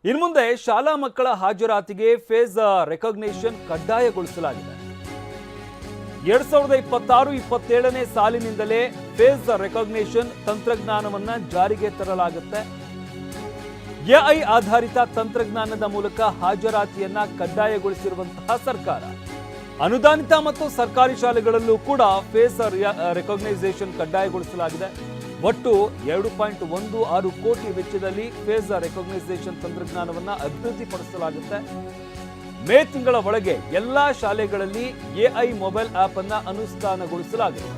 ಇನ್ನು ಮುಂದೆ ಶಾಲಾ ಮಕ್ಕಳ ಹಾಜರಾತಿಗೆ ಫೇಸ್ ರೆಕಗ್ನಿಷನ್ ಕಡ್ಡಾಯಗೊಳಿಸಲಾಗಿದೆ. 2026-27ನೇ ಸಾಲಿನಿಂದಲೇ ಫೇಸ್ ರೆಕಗ್ನಿಷನ್ ತಂತ್ರಜ್ಞಾನವನ್ನ ಜಾರಿಗೆ ತರಲಾಗುತ್ತೆ. ಎಐ ಆಧಾರಿತ ತಂತ್ರಜ್ಞಾನದ ಮೂಲಕ ಹಾಜರಾತಿಯನ್ನ ಕಡ್ಡಾಯಗೊಳಿಸಿರುವಂತಹ ಸರ್ಕಾರ ಅನುದಾನಿತ ಮತ್ತು ಸರ್ಕಾರಿ ಶಾಲೆಗಳಲ್ಲೂ ಕೂಡ ಫೇಸ್ ರೆಕಗ್ನೈಸೇಷನ್ ಕಡ್ಡಾಯಗೊಳಿಸಲಾಗಿದೆ. ಒಟ್ಟು 2.16 ಕೋಟಿ ವೆಚ್ಚದಲ್ಲಿ ಫೇಸ್ ರೆಕಗ್ನೈಸೇಷನ್ ತಂತ್ರಜ್ಞಾನವನ್ನು ಅಭಿವೃದ್ಧಿಪಡಿಸಲಾಗುತ್ತೆ. ಮೇ ತಿಂಗಳ ಒಳಗೆ ಎಲ್ಲಾ ಶಾಲೆಗಳಲ್ಲಿ ಎಐ ಮೊಬೈಲ್ ಆಪ್ ಅನ್ನು ಅನುಷ್ಠಾನಗೊಳಿಸಲಾಗಿದೆ.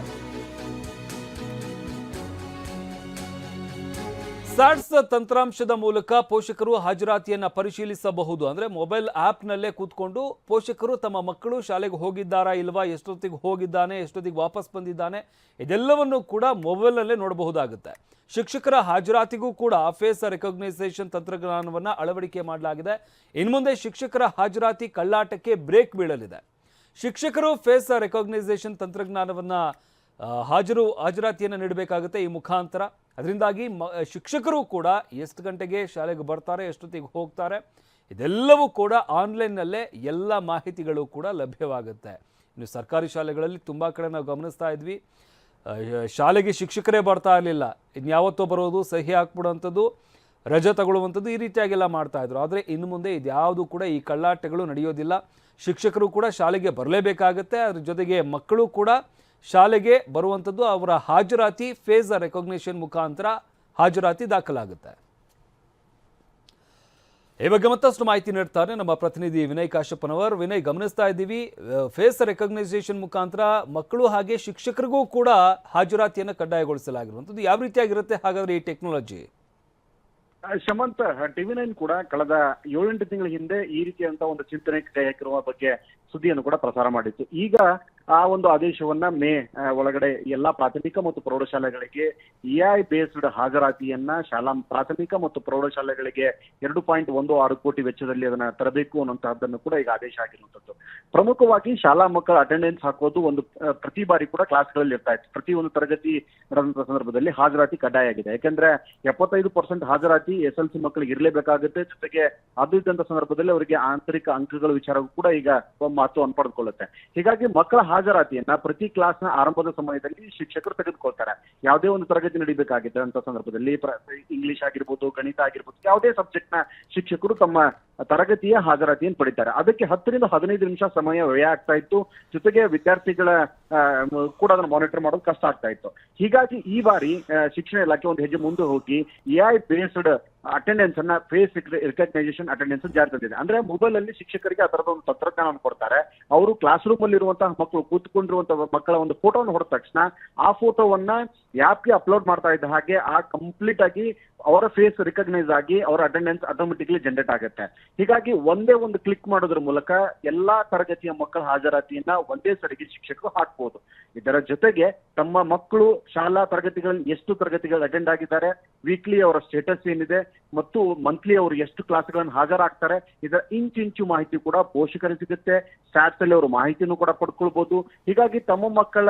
ಸ್ಯಾಟ್ಸ್ ತಂತ್ರಾಂಶದ ಮೂಲಕ ಪೋಷಕರು ಹಾಜರಾತಿಯನ್ನು ಪರಿಶೀಲಿಸಬಹುದು. ಅಂದ್ರೆ ಮೊಬೈಲ್ ಆಪ್ ನಲ್ಲೇ ಕೂತ್ಕೊಂಡು ಪೋಷಕರು ತಮ್ಮ ಮಕ್ಕಳು ಶಾಲೆಗೆ ಹೋಗಿದ್ದಾರಾ ಇಲ್ವಾ, ಎಷ್ಟೊತ್ತಿಗೆ ಹೋಗಿದ್ದಾನೆ, ಎಷ್ಟೊತ್ತಿಗೆ ವಾಪಸ್ ಬಂದಿದ್ದಾನೆ, ಇದೆಲ್ಲವನ್ನು ಕೂಡ ಮೊಬೈಲ್ ನಲ್ಲೇ ನೋಡಬಹುದಾಗುತ್ತೆ. ಶಿಕ್ಷಕರ ಹಾಜರಾತಿಗೂ ಕೂಡ ಫೇಸ್ ರೆಕಗ್ನೈಸೇಷನ್ ತಂತ್ರಜ್ಞಾನವನ್ನು ಅಳವಡಿಕೆ ಮಾಡಲಾಗಿದೆ. ಇನ್ನು ಮುಂದೆ ಶಿಕ್ಷಕರ ಹಾಜರಾತಿ ಕಳ್ಳಾಟಕ್ಕೆ ಬ್ರೇಕ್ ಬೀಳಲಿದೆ. ಶಿಕ್ಷಕರು ಫೇಸ್ ರೆಕಗ್ನೈಸೇಷನ್ ತಂತ್ರಜ್ಞಾನವನ್ನು ಹಾಜರಾತಿಯನ್ನು ನೀಡಬೇಕಾಗುತ್ತೆ ಈ ಮುಖಾಂತರ. ಅದರಿಂದಾಗಿ ಶಿಕ್ಷಕರು ಕೂಡ ಎಷ್ಟು ಗಂಟೆಗೆ ಶಾಲೆಗೆ ಬರ್ತಾರೆ, ಎಷ್ಟೊತ್ತಿಗೆ ಹೋಗ್ತಾರೆ, ಇದೆಲ್ಲವೂ ಕೂಡ ಆನ್ಲೈನ್ನಲ್ಲೇ ಎಲ್ಲ ಮಾಹಿತಿಗಳು ಕೂಡ ಲಭ್ಯವಾಗುತ್ತೆ. ಇನ್ನು ಸರ್ಕಾರಿ ಶಾಲೆಗಳಲ್ಲಿ ತುಂಬ ಕಡೆ ನಾವು ಗಮನಿಸ್ತಾ ಇದ್ವಿ, ಶಾಲೆಗೆ ಶಿಕ್ಷಕರೇ ಬರ್ತಾ ಇರಲಿಲ್ಲ, ಇನ್ಯಾವತ್ತೋ ಬರೋದು, ಸಹಿ ಹಾಕ್ಬಿಡುವಂಥದ್ದು, ರಜೆ ತಗೊಳ್ಳುವಂಥದ್ದು, ಈ ರೀತಿಯಾಗೆಲ್ಲ ಮಾಡ್ತಾಯಿದ್ರು. ಆದರೆ ಇನ್ನು ಮುಂದೆ ಇದ್ಯಾವುದು ಕೂಡ ಈ ಕಳ್ಳಾಟಗಳು ನಡೆಯೋದಿಲ್ಲ. ಶಿಕ್ಷಕರು ಕೂಡ ಶಾಲೆಗೆ ಬರಲೇಬೇಕಾಗತ್ತೆ. ಅದ್ರ ಜೊತೆಗೆ ಮಕ್ಕಳು ಕೂಡ ಶಾಲೆಗೆ ಬರುವಂಥದ್ದು, ಅವರ ಹಾಜರಾತಿ ಫೇಸ್ ರೆಕಗ್ನಿಷನ್ ಮುಖಾಂತರ ಹಾಜರಾತಿ ದಾಖಲಾಗುತ್ತೆ. ಈ ಬಗ್ಗೆ ಮತ್ತಷ್ಟು ಮಾಹಿತಿ ನೀಡ್ತಾರೆ ನಮ್ಮ ಪ್ರತಿನಿಧಿ ವಿನಯ್ ಕಾಶ್ಯಪ್ಪನವರ್. ವಿನಯ್, ಗಮನಿಸ್ತಾ ಇದ್ದೀವಿ ಫೇಸ್ ರೆಕಗ್ನೈಸೇಷನ್ ಮುಖಾಂತರ ಮಕ್ಕಳು ಹಾಗೆ ಶಿಕ್ಷಕರಿಗೂ ಕೂಡ ಹಾಜರಾತಿಯನ್ನು ಕಡ್ಡಾಯಗೊಳಿಸಲಾಗಿರುವಂಥದ್ದು. ಯಾವ ರೀತಿಯಾಗಿರುತ್ತೆ ಹಾಗಾದ್ರೆ ಈ ಟೆಕ್ನಾಲಜಿ? ಶಮಂತ್, ಟಿವಿ9 ಕೂಡ ಕಳೆದ 7-8 ತಿಂಗಳ ಹಿಂದೆ ಈ ರೀತಿಯಂತ ಒಂದು ಚಿಂತನೆ ಕೈ ಹಾಕಿರುವ ಬಗ್ಗೆ ಸುದ್ದಿಯನ್ನು ಕೂಡ ಪ್ರಸಾರ ಮಾಡಿತ್ತು. ಈಗ ಆ ಒಂದು ಆದೇಶವನ್ನ ಮೇ ಒಳಗಡೆ ಎಲ್ಲಾ ಪ್ರಾಥಮಿಕ ಮತ್ತು ಪ್ರೌಢಶಾಲೆಗಳಿಗೆ ಎಐ ಬೇಸ್ಡ್ ಹಾಜರಾತಿಯನ್ನ ಪ್ರಾಥಮಿಕ ಮತ್ತು ಪ್ರೌಢಶಾಲೆಗಳಿಗೆ 2.16 ಕೋಟಿ ವೆಚ್ಚದಲ್ಲಿ ಅದನ್ನ ತರಬೇಕು ಅನ್ನುವಂತಹದ್ದನ್ನು ಕೂಡ ಈಗ ಆದೇಶ ಆಗಿರುವಂತದ್ದು. ಪ್ರಮುಖವಾಗಿ ಶಾಲಾ ಮಕ್ಕಳ ಅಟೆಂಡೆನ್ಸ್ ಹಾಕೋದು ಒಂದು ಪ್ರತಿ ಬಾರಿ ಕೂಡ ಕ್ಲಾಸ್ಗಳಲ್ಲಿ ಇರ್ತಾ ಇತ್ತು. ಪ್ರತಿ ಒಂದು ತರಗತಿ ನಡೆದಂತ ಸಂದರ್ಭದಲ್ಲಿ ಹಾಜರಾತಿ ಕಡ್ಡಾಯ ಆಗಿದೆ. ಯಾಕಂದ್ರೆ 75% ಹಾಜರಾತಿ SLC ಮಕ್ಕಳಿಗೆ ಇರಲೇಬೇಕಾಗುತ್ತೆ. ಜೊತೆಗೆ ಅದು ಇದ್ದಂತ ಸಂದರ್ಭದಲ್ಲಿ ಅವರಿಗೆ ಆಂತರಿಕ ಅಂಕಗಳ ವಿಚಾರವೂ ಕೂಡ ಈಗ ಮಹತ್ವವನ್ನು ಪಡೆದುಕೊಳ್ಳುತ್ತೆ. ಹೀಗಾಗಿ ಮಕ್ಕಳ ಹಾಜರಾತಿಯನ್ನ ಪ್ರತಿ ಕ್ಲಾಸ್ನ ಆರಂಭದ ಸಮಯದಲ್ಲಿ ಶಿಕ್ಷಕರು ತೆಗೆದುಕೊಳ್ತಾರೆ. ಯಾವುದೇ ಒಂದು ತರಗತಿ ನಡೀಬೇಕಾಗಿದೆ ಅಂತ ಸಂದರ್ಭದಲ್ಲಿ ಇಂಗ್ಲಿಷ್ ಆಗಿರ್ಬೋದು, ಗಣಿತ ಆಗಿರ್ಬೋದು, ಯಾವುದೇ ಸಬ್ಜೆಕ್ಟ್ ನ ಶಿಕ್ಷಕರು ತಮ್ಮ ತರಗತಿಯ ಹಾಜರಾತಿಯನ್ನು ಪಡಿತಾರೆ. ಅದಕ್ಕೆ 10 ರಿಂದ 15 ನಿಮಿಷ ಸಮಯ ವ್ಯಯ ಆಗ್ತಾ ಇತ್ತು. ಜೊತೆಗೆ ವಿದ್ಯಾರ್ಥಿಗಳ ಕೂಡ ಅದನ್ನು ಮಾನಿಟರ್ ಮಾಡೋದು ಕಷ್ಟ ಆಗ್ತಾ ಇತ್ತು. ಹೀಗಾಗಿ ಈ ಬಾರಿ ಶಿಕ್ಷಣ ಇಲಾಖೆ ಒಂದು ಹೆಜ್ಜೆ ಮುಂದೆ ಹೋಗಿ ಎಐ ಬೇಸ್ಡ್ ಅಟೆಂಡೆನ್ಸ್ ಅನ್ನ ಫೇಸ್ ರೆಕಗ್ನೈಸೇಷನ್ ಅಟೆಂಡೆನ್ಸ್ ಜಾರಿ ತಂದಿದೆ. ಅಂದ್ರೆ ಮೊಬೈಲ್ ಅಲ್ಲಿ ಶಿಕ್ಷಕರಿಗೆ ಆ ತರದ ಒಂದು ತಂತ್ರಜ್ಞಾನ ಕೊಡ್ತಾರೆ. ಅವರು ಕ್ಲಾಸ್ ರೂಮ್ ಅಲ್ಲಿ ಇರುವಂತಹ ಮಕ್ಕಳು ಕೂತ್ಕೊಂಡಿರುವಂತಹ ಮಕ್ಕಳ ಒಂದು ಫೋಟೋವನ್ನು ಹೊಡೆದ ತಕ್ಷಣ ಆ ಫೋಟೋವನ್ನ ಆಪ್ಗೆ ಅಪ್ಲೋಡ್ ಮಾಡ್ತಾ ಇದ್ದ ಹಾಗೆ ಆ ಕಂಪ್ಲೀಟ್ ಆಗಿ ಅವರ ಫೇಸ್ ರಿಕಗ್ನೈಸ್ ಆಗಿ ಅವರ ಅಟೆಂಡೆನ್ಸ್ ಆಟೋಮೆಟಿಕ್ಲಿ ಜನರೇಟ್ ಆಗುತ್ತೆ. ಹೀಗಾಗಿ ಒಂದೇ ಒಂದು ಕ್ಲಿಕ್ ಮಾಡೋದ್ರ ಮೂಲಕ ಎಲ್ಲಾ ತರಗತಿಯ ಮಕ್ಕಳ ಹಾಜರಾತಿಯನ್ನ ಒಂದೇ ಸರಿಗೆ ಶಿಕ್ಷಕರು ಹಾಕ್ಬಹುದು. ಇದರ ಜೊತೆಗೆ ತಮ್ಮ ಮಕ್ಕಳು ಶಾಲಾ ತರಗತಿಗಳಲ್ಲಿ ಎಷ್ಟು ತರಗತಿಗಳು ಅಟೆಂಡ್ ಆಗಿದ್ದಾರೆ, ವೀಕ್ಲಿ ಅವರ ಸ್ಟೇಟಸ್ ಏನಿದೆ ಮತ್ತು ಮಂತ್ಲಿ ಅವರು ಎಷ್ಟು ಕ್ಲಾಸ್ಗಳನ್ನು ಹಾಜರಾಗ್ತಾರೆ, ಇದರ ಇಂಚು ಮಾಹಿತಿ ಕೂಡ ಪೋಷಕರಿಗೆ ಸಿಗುತ್ತೆ. ಸ್ಟಾಟ್ಸ್ ಅಲ್ಲಿ ಅವರು ಮಾಹಿತಿನೂ ಕೂಡ ಪಡ್ಕೊಳ್ಬಹುದು. ಹೀಗಾಗಿ ತಮ್ಮ ಮಕ್ಕಳ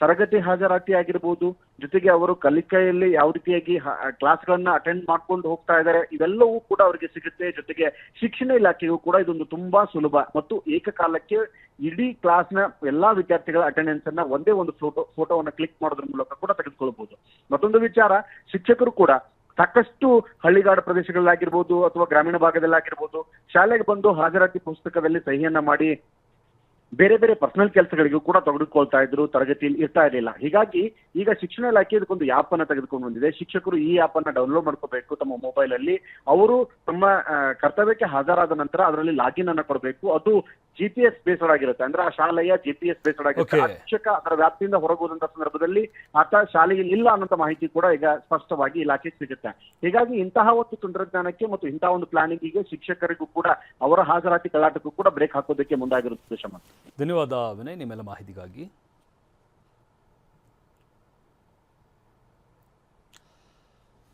ತರಗತಿ ಹಾಜರಾತಿ ಆಗಿರ್ಬೋದು, ಜೊತೆಗೆ ಅವರು ಕಲಿಕೆಯಲ್ಲಿ ಯಾವ ರೀತಿಯಾಗಿ ಕ್ಲಾಸ್ಗಳನ್ನ ಅಟೆಂಡ್ ಮಾಡ್ಕೊಂಡು ಹೋಗ್ತಾ ಇದ್ದಾರೆ, ಇವೆಲ್ಲವೂ ಕೂಡ ಅವರಿಗೆ ಸಿಗುತ್ತೆ. ಜೊತೆಗೆ ಶಿಕ್ಷಣ ಇಲಾಖೆಗೂ ಕೂಡ ಇದೊಂದು ತುಂಬಾ ಸುಲಭ ಮತ್ತು ಏಕಕಾಲಕ್ಕೆ ಇಡೀ ಕ್ಲಾಸ್ನ ಎಲ್ಲಾ ವಿದ್ಯಾರ್ಥಿಗಳ ಅಟೆಂಡೆನ್ಸ್ ಅನ್ನ ಒಂದೇ ಒಂದು ಫೋಟೋವನ್ನ ಕ್ಲಿಕ್ ಮಾಡೋದ್ರ ಮೂಲಕ ಕೂಡ ತೆಗೆದುಕೊಳ್ಬಹುದು. ಮತ್ತೊಂದು ವಿಚಾರ, ಶಿಕ್ಷಕರು ಕೂಡ ಸಾಕಷ್ಟು ಹಳ್ಳಿಗಾಡು ಪ್ರದೇಶಗಳಾಗಿರ್ಬೋದು ಅಥವಾ ಗ್ರಾಮೀಣ ಭಾಗದಲ್ಲಾಗಿರ್ಬೋದು ಶಾಲೆಗೆ ಬಂದು ಹಾಜರಾತಿ ಪುಸ್ತಕದಲ್ಲಿ ಸಹಿಯನ್ನ ಮಾಡಿ ಬೇರೆ ಬೇರೆ ಪರ್ಸನಲ್ ಕೆಲಸಗಳಿಗೂ ಕೂಡ ತೆಗೆದುಕೊಳ್ತಾ ಇದ್ರು, ತರಗತಿಯಲ್ಲಿ ಇರ್ತಾ ಇರಲಿಲ್ಲ. ಹೀಗಾಗಿ ಈಗ ಶಿಕ್ಷಣ ಇಲಾಖೆ ಇದಕ್ಕೊಂದು ಆಪ್ ಅನ್ನ ತೆಗೆದುಕೊಂಡು ಬಂದಿದೆ. ಶಿಕ್ಷಕರು ಈ ಆಪ್ ಅನ್ನ ಡೌನ್ಲೋಡ್ ಮಾಡ್ಕೋಬೇಕು ತಮ್ಮ ಮೊಬೈಲ್ ಅಲ್ಲಿ. ಅವರು ತಮ್ಮ ಕರ್ತವ್ಯಕ್ಕೆ ಹಾಜರಾದ ನಂತರ ಅದರಲ್ಲಿ ಲಾಗಿನ್ ಅನ್ನ ಕೊಡಬೇಕು. ಅದು GPS ಬೇಸ್ಡ್ ಆಗಿರುತ್ತೆ. ಅಂದ್ರೆ ಆ ಶಾಲೆಯ GPS ಬೇಸ್ಡ್ ಆಗಿರುತ್ತೆ. ಶಿಕ್ಷಕ ಅದರ ವ್ಯಾಪ್ತಿಯಿಂದ ಹೊರಗೋದಂತ ಸಂದರ್ಭದಲ್ಲಿ ಆತ ಶಾಲೆಯಲ್ಲಿ ಇಲ್ಲ ಅನ್ನೋ ಮಾಹಿತಿ ಕೂಡ ಈಗ ಸ್ಪಷ್ಟವಾಗಿ ಇಲಾಖೆಗೆ ಸಿಗುತ್ತೆ. ಹೀಗಾಗಿ ಇಂತಹ ಒಂದು ತಂತ್ರಜ್ಞಾನಕ್ಕೆ ಮತ್ತು ಇಂತಹ ಒಂದು ಪ್ಲಾನಿಂಗಿಗೆ ಶಿಕ್ಷಕರಿಗೂ ಕೂಡ ಅವರ ಹಾಜರಾತಿ ಕಳ್ಳಾಟಕ್ಕೂ ಕೂಡ ಬ್ರೇಕ್ ಹಾಕೋದಕ್ಕೆ ಮುಂದಾಗಿರುತ್ತದೆ. ಶಮಂತ್, ಧನ್ಯವಾದ ವಿನಯ್ ನಿಮ್ಮೆಲ್ಲ ಮಾಹಿತಿಗಾಗಿ.